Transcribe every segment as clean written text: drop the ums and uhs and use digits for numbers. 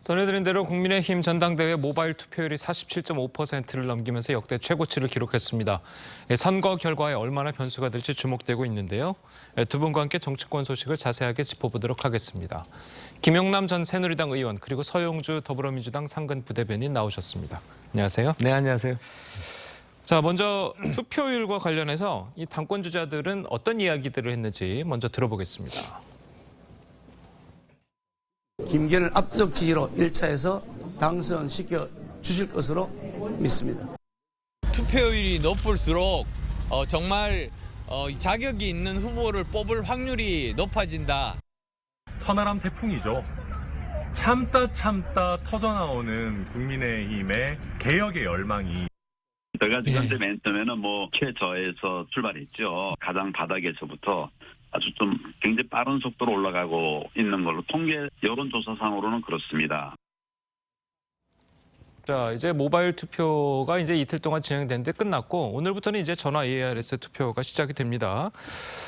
전해드린 대로 국민의힘 전당대회 모바일 투표율이 47.5%를 넘기면서 역대 최고치를 기록했습니다. 선거 결과에 얼마나 변수가 될지 주목되고 있는데요. 두 분과 함께 정치권 소식을 자세하게 짚어보도록 하겠습니다. 김용남 전 새누리당 의원 그리고 서영주 더불어민주당 상근 부대변인 나오셨습니다. 안녕하세요. 네, 안녕하세요. 자, 먼저 투표율과 관련해서 이 당권 주자들은 어떤 이야기들을 했는지 먼저 들어보겠습니다. 김기현을 압도적 지지로 1차에서 당선시켜 주실 것으로 믿습니다. 투표율이 높을수록 정말 자격이 있는 후보를 뽑을 확률이 높아진다. 천하람 태풍이죠. 참다 터져나오는 국민의힘의 개혁의 열망이. 제가 지금 맨 처음에는 최저에서 출발했죠. 가장 바닥에서부터 아주 좀 굉장히 빠른 속도로 올라가고 있는 걸로 통계 여론조사상으로는 그렇습니다. 자, 이제 모바일 투표가 이제 이틀 동안 진행됐는데 끝났고 오늘부터는 이제 전화 ARS 투표가 시작이 됩니다.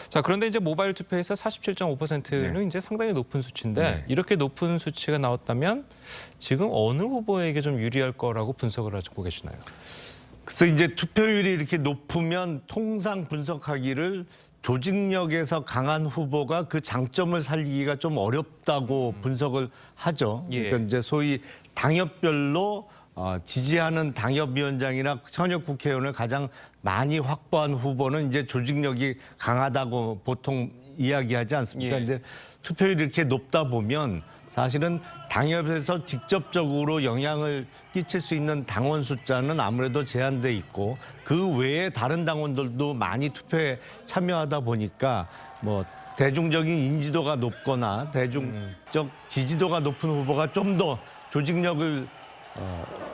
자, 그런데 이제 모바일 투표에서 47.5%는 이제 상당히 높은 수치인데 이렇게 높은 수치가 나왔다면 지금 어느 후보에게 좀 유리할 거라고 분석을 하고 계시나요? 그래서 이제 투표율이 이렇게 높으면 통상 분석하기를 조직력에서 강한 후보가 그 장점을 살리기가 좀 어렵다고 분석을 하죠. 그러니까 이제 소위 당협별로 지지하는 당협위원장이나 현역 국회의원을 가장 많이 확보한 후보는 이제 조직력이 강하다고 보통 이야기하지 않습니까? 이제 투표율이 이렇게 높다 보면 사실은 당협에서 직접적으로 영향을 끼칠 수 있는 당원 숫자는 아무래도 제한돼 있고 그 외에 다른 당원들도 많이 투표에 참여하다 보니까 대중적인 인지도가 높거나 대중적 지지도가 높은 후보가 좀 더 조직력을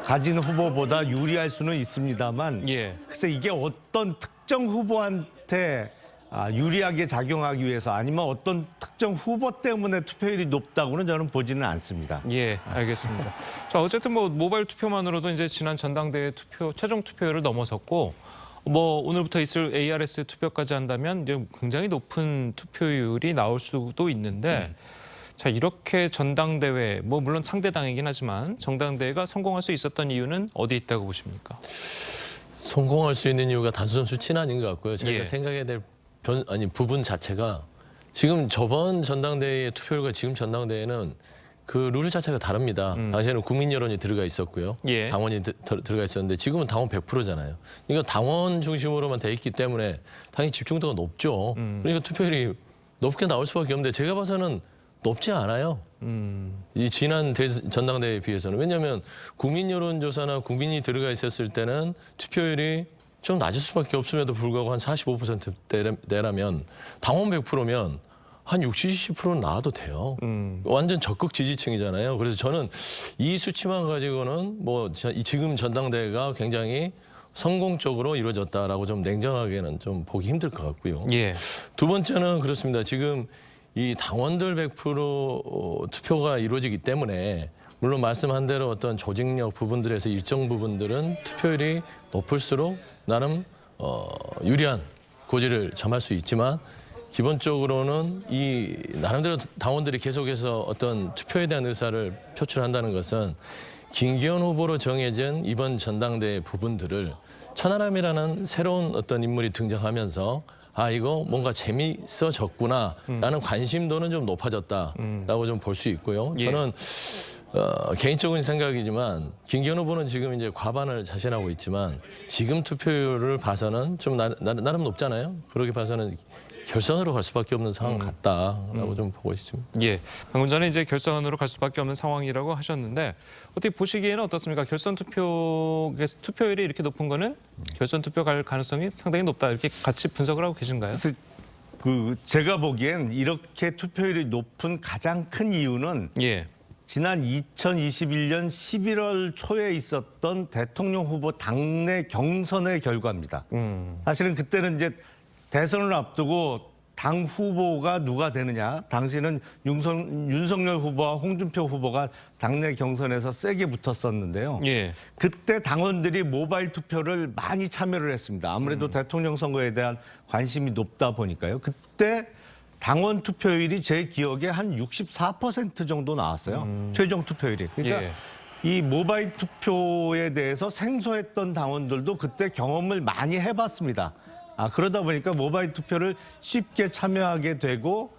가진 후보보다 유리할 수는 있습니다만 글쎄 이게 어떤 특정 후보한테 유리하게 작용하기 위해서 아니면 어떤 특정 후보 때문에 투표율이 높다고는 저는 보지는 않습니다. 예, 알겠습니다. 자, 어쨌든 모바일 투표만으로도 이제 지난 전당대회 최종 투표율을 넘어섰고 오늘부터 있을 ARS 투표까지 한다면 이제 굉장히 높은 투표율이 나올 수도 있는데 자, 이렇게 전당대회 물론 상대당이긴 하지만 전당대회가 성공할 수 있었던 이유는 어디 있다고 보십니까? 성공할 수 있는 이유가 단순 수치는 아닌 것 같고요. 저희가 생각해야 될 부분 자체가 지금 저번 전당대회의 투표율과 지금 전당대회는 그 룰 자체가 다릅니다. 당시에는 국민 여론이 들어가 있었고요. 당원이 들어가 있었는데 지금은 당원 100%잖아요. 그러니까 당원 중심으로만 돼 있기 때문에 당연히 집중도가 높죠. 그러니까 투표율이 높게 나올 수밖에 없는데 제가 봐서는 높지 않아요. 이 지난 전당대회에 비해서는. 왜냐하면 국민 여론조사나 국민이 들어가 있었을 때는 투표율이 좀 낮을 수밖에 없음에도 불구하고 한 45%대라면 당원 100%면 한 60, 70%는 나와도 돼요. 완전 적극 지지층이잖아요. 그래서 저는 이 수치만 가지고는 지금 전당대회가 굉장히 성공적으로 이루어졌다라고 좀 냉정하게는 좀 보기 힘들 것 같고요. 두 번째는 그렇습니다. 지금 이 당원들 100% 투표가 이루어지기 때문에 물론 말씀한 대로 어떤 조직력 부분들에서 일정 부분들은 투표율이 높을수록 나름 유리한 고지를 점할 수 있지만 기본적으로는 이 나름대로 당원들이 계속해서 어떤 투표에 대한 의사를 표출한다는 것은 김기현 후보로 정해진 이번 전당대회 부분들을 천하람이라는 새로운 어떤 인물이 등장하면서 이거 뭔가 재미있어졌구나라는 관심도는 좀 높아졌다라고 좀 볼 수 있고요. 저는 개인적인 생각이지만 김기현 후보는 지금 이제 과반을 자신하고 있지만 지금 투표율을 봐서는 좀 나름 높잖아요. 그렇게 봐서는 결선으로 갈 수밖에 없는 상황 같다라고 좀 보고 있습니다. 방금 전에 이제 결선으로 갈 수밖에 없는 상황이라고 하셨는데 어떻게 보시기에는 어떻습니까? 결선 투표율이 이렇게 높은 거는 결선 투표 갈 가능성이 상당히 높다 이렇게 같이 분석을 하고 계신가요? 제가 보기엔 이렇게 투표율이 높은 가장 큰 이유는 지난 2021년 11월 초에 있었던 대통령 후보 당내 경선의 결과입니다. 사실은 그때는 이제 대선을 앞두고 당 후보가 누가 되느냐. 당시는 윤석열 후보와 홍준표 후보가 당내 경선에서 세게 붙었었는데요. 그때 당원들이 모바일 투표를 많이 참여를 했습니다. 아무래도 대통령 선거에 대한 관심이 높다 보니까요. 그때 당원 투표율이 제 기억에 한 64% 정도 나왔어요. 최종 투표율이. 그러니까 예. 이 모바일 투표에 대해서 생소했던 당원들도 그때 경험을 많이 해봤습니다. 그러다 보니까 모바일 투표를 쉽게 참여하게 되고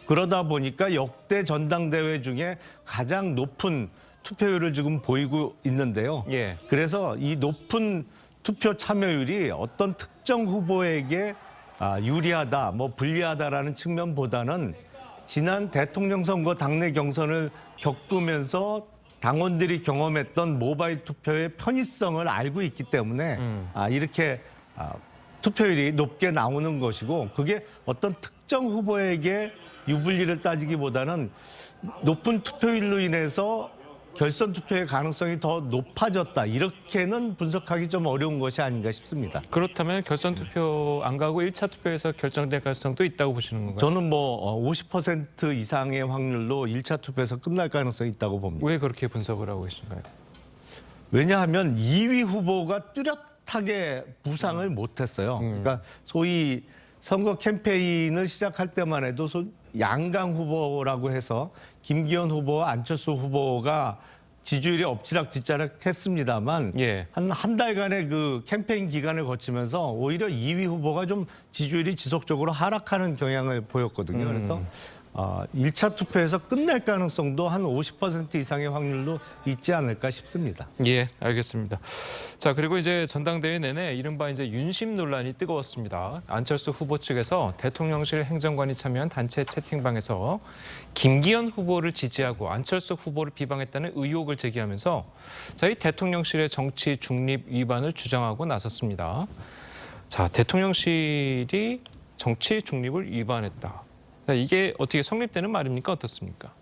그러다 보니까 역대 전당대회 중에 가장 높은 투표율을 지금 보이고 있는데요. 예. 그래서 이 높은 투표 참여율이 어떤 특정 후보에게 유리하다, 뭐 불리하다라는 측면보다는 지난 대통령 선거 당내 경선을 겪으면서 당원들이 경험했던 모바일 투표의 편의성을 알고 있기 때문에 이렇게 투표율이 높게 나오는 것이고, 그게 어떤 특정 후보에게 유불리를 따지기보다는 높은 투표율로 인해서 결선 투표의 가능성이 더 높아졌다, 이렇게는 분석하기 좀 어려운 것이 아닌가 싶습니다. 그렇다면 결선 투표 안 가고 1차 투표에서 결정될 가능성도 있다고 보시는 건가요? 저는 뭐 50% 이상의 확률로 1차 투표에서 끝날 가능성이 있다고 봅니다. 왜 그렇게 분석을 하고 계신가요? 왜냐하면 2위 후보가 뚜렷하게 부상을 못했어요. 그러니까 소위 선거 캠페인을 시작할 때만 해도 양강 후보라고 해서 김기현 후보와 안철수 후보가 지지율이 엎치락뒤치락 했습니다만 예. 한 달간의 그 캠페인 기간을 거치면서 오히려 2위 후보가 좀 지지율이 지속적으로 하락하는 경향을 보였거든요. 그래서 1차 투표에서 끝날 가능성도 한 50% 이상의 확률로 있지 않을까 싶습니다. 예, 알겠습니다. 자, 그리고 이제 전당대회 내내 이른바 이제 윤심 논란이 뜨거웠습니다. 안철수 후보 측에서 대통령실 행정관이 참여한 단체 채팅방에서 김기현 후보를 지지하고 안철수 후보를 비방했다는 의혹을 제기하면서 이 대통령실의 정치 중립 위반을 주장하고 나섰습니다. 자, 대통령실이 정치 중립을 위반했다. 이게 어떻게 성립되는 말입니까? 어떻습니까?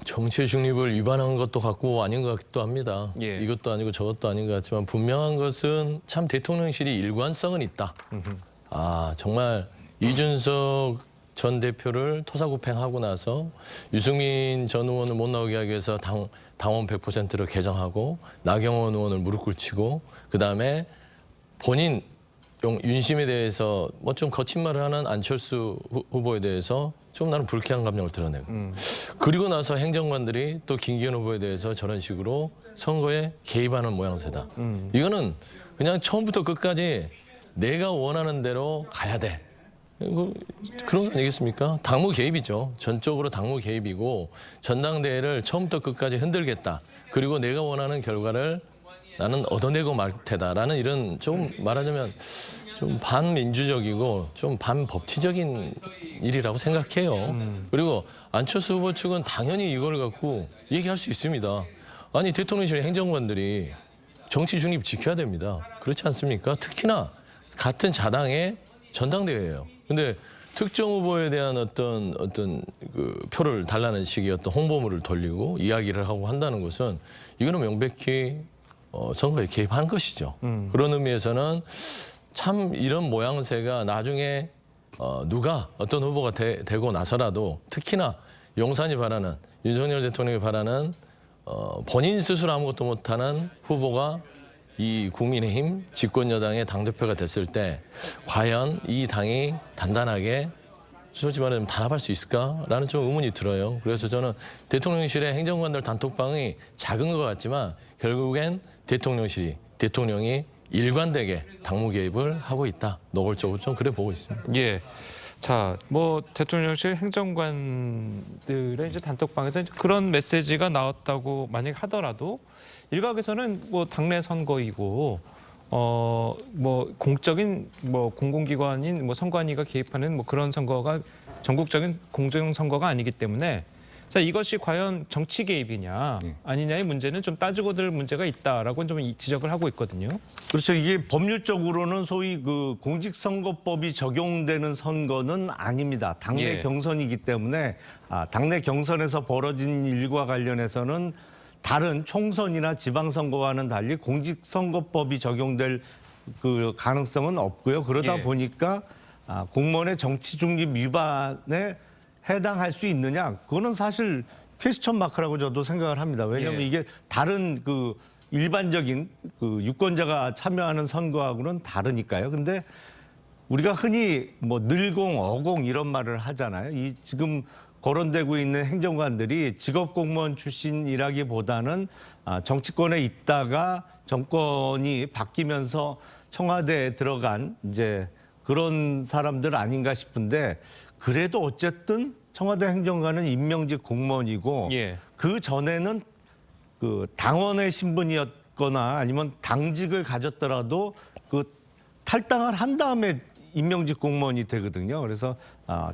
정치 중립을 위반한 것도 같고 아닌 것 같기도 합니다. 예. 이것도 아니고 저것도 아닌 것 같지만 분명한 것은 참 대통령실이 일관성은 있다. 정말 이준석 전 대표를 토사구팽하고 나서 유승민 전 의원을 못 나오게 하기 위해서 당원 100%를 개정하고 나경원 의원을 무릎 꿇히고 그다음에 본인 윤심에 대해서 뭐 좀 거친 말을 하는 안철수 후보에 대해서 좀 나는 불쾌한 감정을 드러내고 그리고 나서 행정관들이 또 김기현 후보에 대해서 저런 식으로 선거에 개입하는 모양새다. 이거는 그냥 처음부터 끝까지 내가 원하는 대로 가야 돼. 그런 거 아니겠습니까? 당무 개입이죠. 전적으로 당무 개입이고 전당대회를 처음부터 끝까지 흔들겠다. 그리고 내가 원하는 결과를 나는 얻어내고 말 테다라는 이런 좀 말하자면 좀 반민주적이고 좀 반법치적인 일이라고 생각해요. 그리고 안철수 후보 측은 당연히 이걸 갖고 얘기할 수 있습니다. 아니 대통령실 행정관들이 정치 중립 지켜야 됩니다. 그렇지 않습니까? 특히나 같은 자당의 전당대회예요. 근데 특정 후보에 대한 어떤 그 표를 달라는 식의 어떤 홍보물을 돌리고 이야기를 하고 한다는 것은 이거는 명백히 선거에 개입한 것이죠. 그런 의미에서는 참 이런 모양새가 나중에 누가 어떤 후보가 되고 나서라도 특히나 용산이 바라는 윤석열 대통령이 바라는 본인 스스로 아무것도 못하는 후보가 이 국민의힘 집권여당의 당대표가 됐을 때 과연 이 당이 단단하게 솔직히 말하면 단합할 수 있을까라는 좀 의문이 들어요. 그래서 저는 대통령실의 행정관들 단톡방이 작은 것 같지만 결국엔 대통령이 일관되게 당무 개입을 하고 있다. 노골적으로 좀 그래 보고 있습니다. 예. 자, 뭐 대통령실 행정관들의 이제 단톡방에서 이제 그런 메시지가 나왔다고 만약 하더라도 일각에서는 뭐 당내 선거이고 뭐 공적인 뭐 공공기관인 뭐 선관위가 개입하는 뭐 그런 선거가 전국적인 공정 선거가 아니기 때문에 자, 이것이 과연 정치 개입이냐 아니냐의 문제는 좀 따지고 들 문제가 있다라고 좀 지적을 하고 있거든요. 그렇죠. 이게 법률적으로는 소위 그 공직선거법이 적용되는 선거는 아닙니다. 당내 예. 경선이기 때문에 당내 경선에서 벌어진 일과 관련해서는 다른 총선이나 지방선거와는 달리 공직선거법이 적용될 그 가능성은 없고요. 그러다 예. 보니까 공무원의 정치중립 위반에 해당할 수 있느냐? 그거는 사실 퀘스천 마크라고 저도 생각을 합니다. 왜냐하면 예. 이게 다른 그 일반적인 그 유권자가 참여하는 선거하고는 다르니까요. 근데 우리가 흔히 뭐 늘공, 어공 이런 말을 하잖아요. 이 지금 거론되고 있는 행정관들이 직업 공무원 출신이라기보다는 정치권에 있다가 정권이 바뀌면서 청와대에 들어간 이제 그런 사람들 아닌가 싶은데 그래도 어쨌든 청와대 행정관은 임명직 공무원이고 예. 그 전에는 그 당원의 신분이었거나 아니면 당직을 가졌더라도 그 탈당을 한 다음에 임명직 공무원이 되거든요. 그래서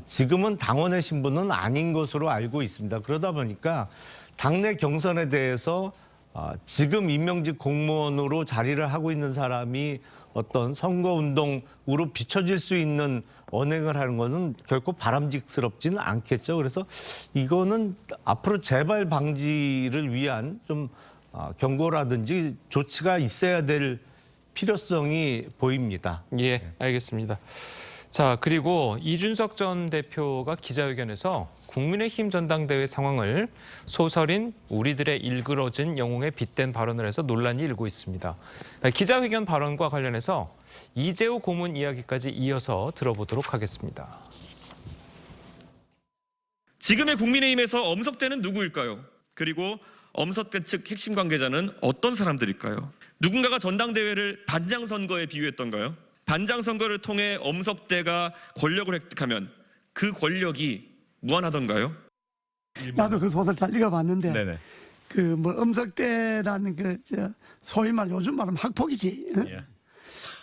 지금은 당원의 신분은 아닌 것으로 알고 있습니다. 그러다 보니까 당내 경선에 대해서 지금 임명직 공무원으로 자리를 하고 있는 사람이 어떤 선거운동으로 비춰질 수 있는 언행을 하는 것은 결코 바람직스럽지는 않겠죠. 그래서 이거는 앞으로 재발 방지를 위한 좀 경고라든지 조치가 있어야 될 필요성이 보입니다. 예, 알겠습니다. 자, 그리고 이준석 전 대표가 기자회견에서 국민의힘 전당대회 상황을 소설인 우리들의 일그러진 영웅에 빗댄 발언을 해서 논란이 일고 있습니다. 기자회견 발언과 관련해서 이재호 고문 이야기까지 이어서 들어보도록 하겠습니다. 지금의 국민의힘에서 엄석대는 누구일까요? 그리고 엄석대 측 핵심 관계자는 어떤 사람들일까요? 누군가가 전당대회를 반장선거에 비유했던가요? 반장선거를 통해 엄석대가 권력을 획득하면 그 권력이 무한하던가요? 나도 그 소설 잘 읽어봤는데 네네. 그 뭐 엄석대라는 소위 말 요즘 말하면 학폭이지. 예.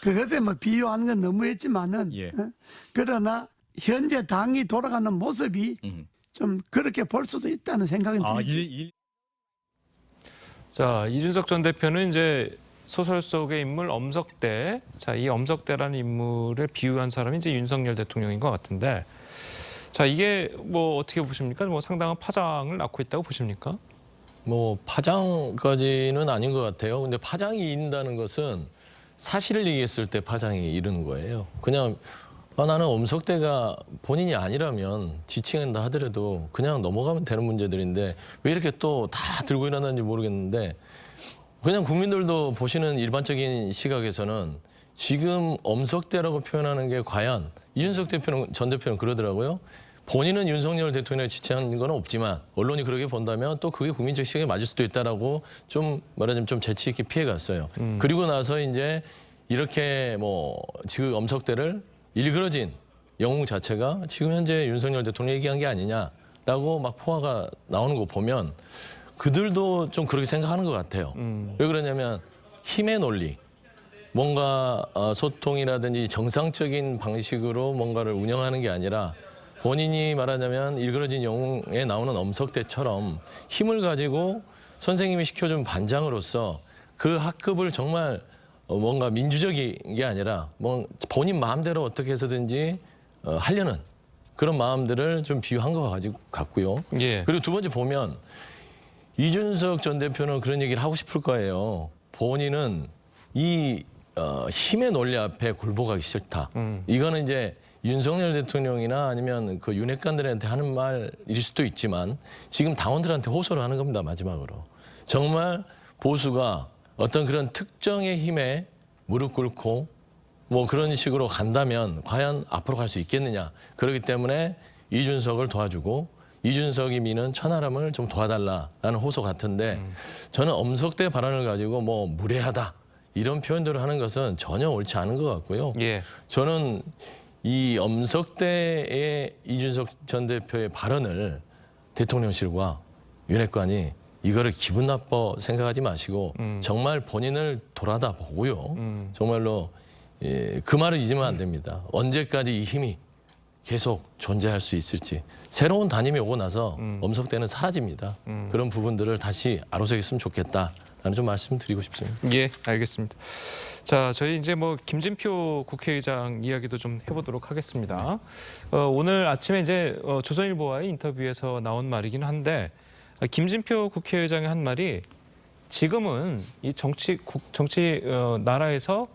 그것에 뭐 비유하는 건 너무했지만은 예. 그러나 현재 당이 돌아가는 모습이 좀 그렇게 볼 수도 있다는 생각은 들지. 자, 이준석 전 대표는 이제 소설 속의 인물 엄석대, 자, 이 엄석대라는 인물을 비유한 사람이 이제 윤석열 대통령인 것 같은데, 자, 이게 뭐 어떻게 보십니까? 뭐 상당한 파장을 낳고 있다고 보십니까? 뭐 파장까지는 아닌 것 같아요. 근데 파장이 일다는 것은 사실을 얘기했을 때 파장이 이르는 거예요. 그냥 나는 엄석대가 본인이 아니라면 지칭한다 하더라도 그냥 넘어가면 되는 문제들인데 왜 이렇게 또 다 들고 일어나는지 모르겠는데 그냥 국민들도 보시는 일반적인 시각에서는 지금 엄석대라고 표현하는 게 과연 이준석 전 대표는 그러더라고요. 본인은 윤석열 대통령을 지칭한 건 없지만 언론이 그렇게 본다면 또 그게 국민적 시각에 맞을 수도 있다라고 좀 말하자면 좀 재치 있게 피해갔어요. 그리고 나서 이제 이렇게 뭐 지금 엄석대를 일그러진 영웅 자체가 지금 현재 윤석열 대통령이 얘기한 게 아니냐라고 막 포화가 나오는 거 보면 그들도 좀 그렇게 생각하는 것 같아요. 왜 그러냐면 힘의 논리, 뭔가 소통이라든지 정상적인 방식으로 뭔가를 운영하는 게 아니라 본인이 말하자면 일그러진 영웅에 나오는 엄석대처럼 힘을 가지고 선생님이 시켜준 반장으로서 그 학급을 정말 뭔가 민주적인 게 아니라 뭐 본인 마음대로 어떻게 해서든지 하려는 그런 마음들을 좀 비유한 것 같고요. 예. 그리고 두 번째 보면 이준석 전 대표는 그런 얘기를 하고 싶을 거예요. 본인은 이 힘의 논리 앞에 굴복하기 싫다. 이거는 이제 윤석열 대통령이나 아니면 그 윤핵관들한테 하는 말일 수도 있지만 지금 당원들한테 호소를 하는 겁니다. 마지막으로. 정말 보수가 어떤 그런 특정의 힘에 무릎 꿇고 뭐 그런 식으로 간다면 과연 앞으로 갈 수 있겠느냐. 그렇기 때문에 이준석을 도와주고 이준석이 미는 천하람을 좀 도와달라라는 호소 같은데 저는 엄석대 발언을 가지고 뭐 무례하다 이런 표현들을 하는 것은 전혀 옳지 않은 것 같고요. 예. 저는 이 엄석대의 이준석 전 대표의 발언을 대통령실과 윤핵관이 이거를 기분 나빠 생각하지 마시고 정말 본인을 돌아다 보고요. 정말로 그 말을 잊으면 안 됩니다. 언제까지 이 힘이 계속 존재할 수 있을지. 새로운 단임이 오고 나서 엄석대는 사라집니다. 그런 부분들을 다시 아로새겼으면 좋겠다라는 좀 말씀드리고 싶습니다. 예, 알겠습니다. 자, 저희 이제 뭐 김진표 국회의장 이야기도 좀 해보도록 하겠습니다. 오늘 아침에 이제 조선일보와의 인터뷰에서 나온 말이긴 한데 김진표 국회의장이 한 말이 지금은 이 나라에서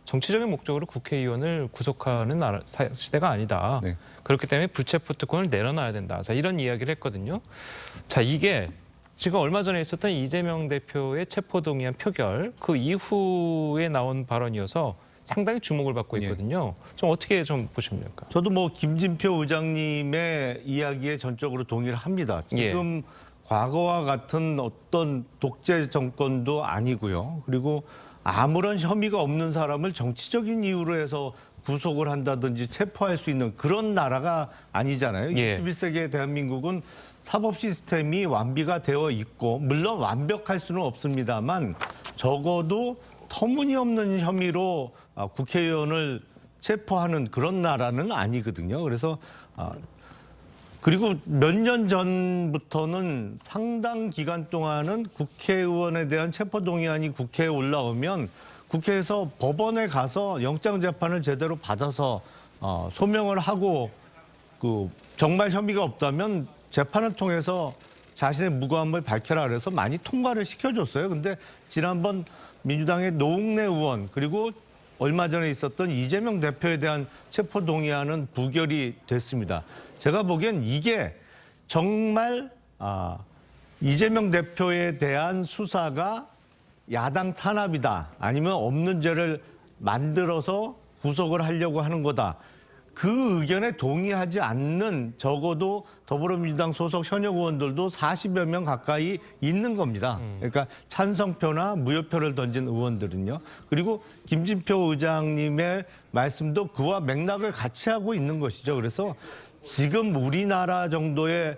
정치적인 목적으로 국회의원을 구속하는 시대가 아니다. 네. 그렇기 때문에 불체포 특권을 내려놔야 된다. 자, 이런 이야기를 했거든요. 자, 이게 지금 얼마 전에 있었던 이재명 대표의 체포동의안 표결 그 이후에 나온 발언이어서 상당히 주목을 받고 있거든요. 좀 어떻게 좀 보십니까? 저도 뭐 김진표 의장님의 이야기에 전적으로 동의를 합니다. 지금 과거와 같은 어떤 독재 정권도 아니고요. 그리고 아무런 혐의가 없는 사람을 정치적인 이유로 해서 구속을 한다든지 체포할 수 있는 그런 나라가 아니잖아요. 21세기의 대한민국은 사법 시스템이 완비가 되어 있고 물론 완벽할 수는 없습니다만 적어도 터무니없는 혐의로 국회의원을 체포하는 그런 나라는 아니거든요. 그래서 그리고 몇 년 전부터는 상당 기간 동안은 국회의원에 대한 체포동의안이 국회에 올라오면 국회에서 법원에 가서 영장재판을 제대로 받아서 소명을 하고 정말 혐의가 없다면 재판을 통해서 자신의 무고함을 밝혀라 그래서 많이 통과를 시켜줬어요. 근데 지난번 민주당의 노웅래 의원 그리고 얼마 전에 있었던 이재명 대표에 대한 체포동의안은 부결이 됐습니다. 제가 보기엔 이게 정말 이재명 대표에 대한 수사가 야당 탄압이다 아니면 없는 죄를 만들어서 구속을 하려고 하는 거다. 그 의견에 동의하지 않는 적어도 더불어민주당 소속 현역 의원들도 40여 명 가까이 있는 겁니다. 그러니까 찬성표나 무효표를 던진 의원들은요. 그리고 김진표 의장님의 말씀도 그와 맥락을 같이 하고 있는 것이죠. 그래서 지금 우리나라 정도의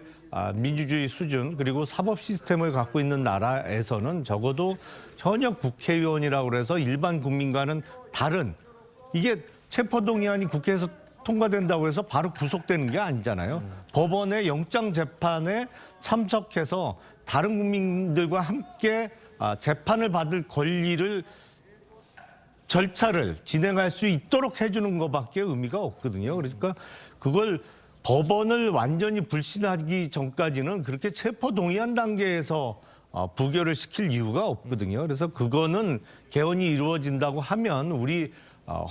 민주주의 수준 그리고 사법 시스템을 갖고 있는 나라에서는 적어도 현역 국회의원이라고 해서 일반 국민과는 다른 이게 체포동의안이 국회에서 통과된다고 해서 바로 구속되는 게 아니잖아요. 법원의 영장 재판에 참석해서 다른 국민들과 함께 재판을 받을 권리를 절차를 진행할 수 있도록 해주는 것밖에 의미가 없거든요. 그러니까 그걸 법원을 완전히 불신하기 전까지는 그렇게 체포동의안 단계에서 부결을 시킬 이유가 없거든요. 그래서 그거는 개헌이 이루어진다고 하면 우리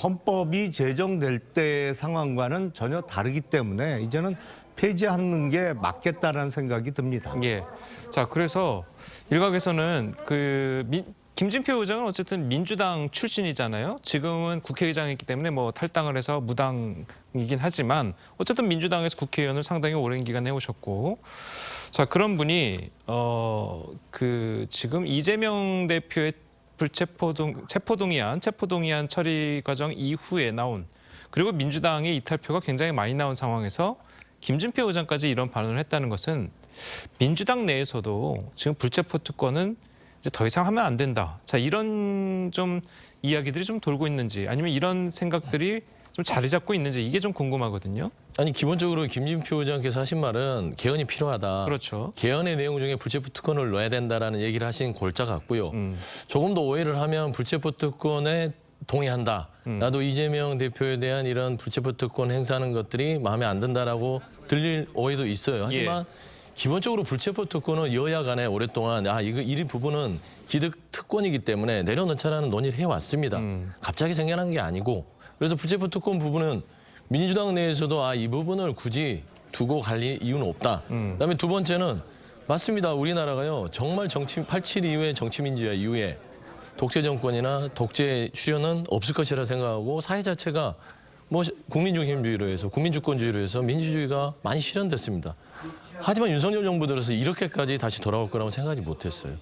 헌법이 제정될 때의 상황과는 전혀 다르기 때문에 이제는 폐지하는 게 맞겠다라는 생각이 듭니다. 자, 그래서 일각에서는 김진표 의장은 어쨌든 민주당 출신이잖아요. 지금은 국회의장이기 때문에 뭐 탈당을 해서 무당이긴 하지만 어쨌든 민주당에서 국회의원을 상당히 오랜 기간 해오셨고, 자 그런 분이 지금 이재명 대표의 체포동의안 처리 과정 이후에 나온 그리고 민주당의 이탈표가 굉장히 많이 나온 상황에서 김진표 의장까지 이런 발언을 했다는 것은 민주당 내에서도 지금 불체포 특권은 이제 더 이상 하면 안 된다. 자 이런 좀 이야기들이 좀 돌고 있는지 아니면 이런 생각들이 좀 자리 잡고 있는지 이게 좀 궁금하거든요. 아니 기본적으로 김진표 의장께서 하신 말은 개헌이 필요하다. 그렇죠. 개헌의 내용 중에 불체포 특권을 넣어야 된다라는 얘기를 하신 골자 같고요. 조금 더 오해를 하면 불체포 특권에 동의한다. 나도 이재명 대표에 대한 이런 불체포 특권 행사하는 것들이 마음에 안 든다라고 들릴 오해도 있어요. 하지만 기본적으로 불체포 특권은 여야 간에 오랫동안 이 부분은 기득 특권이기 때문에 내려놓자라는 논의를 해왔습니다. 갑자기 생겨난 게 아니고 그래서 불체포 특권 부분은 민주당 내에서도 이 부분을 굳이 두고 갈 이유는 없다. 그다음에 두 번째는 맞습니다. 우리나라가요 정말 87 이후에 정치민주화 이후에 독재 정권이나 독재 출현은 없을 것이라 생각하고 사회 자체가 뭐 국민중심주의로 해서 국민주권주의로 해서 민주주의가 많이 실현됐습니다. 하지만 윤석열 정부 들어서 이렇게까지 다시 돌아올 거라고 생각하지 못했어요.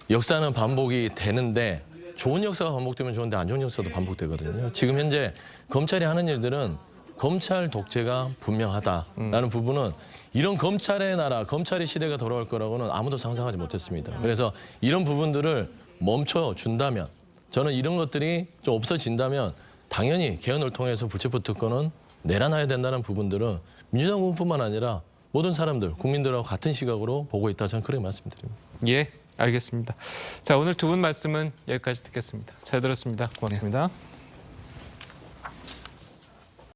역사는 반복이 되는데 좋은 역사가 반복되면 좋은데 안 좋은 역사도 반복되거든요. 지금 현재 검찰이 하는 일들은 검찰 독재가 분명하다라는 부분은 이런 검찰의 나라, 검찰의 시대가 돌아올 거라고는 아무도 상상하지 못했습니다. 그래서 이런 부분들을 멈춰준다면 저는 이런 것들이 좀 없어진다면 당연히 개헌을 통해서 불체포 특권은 내려놔야 된다는 부분들은 민주당 의원뿐만 아니라 모든 사람들, 국민들하고 같은 시각으로 보고 있다. 저는 그렇게 말씀드립니다. 예, 알겠습니다. 자, 오늘 두 분 말씀은 여기까지 듣겠습니다. 잘 들었습니다. 고맙습니다.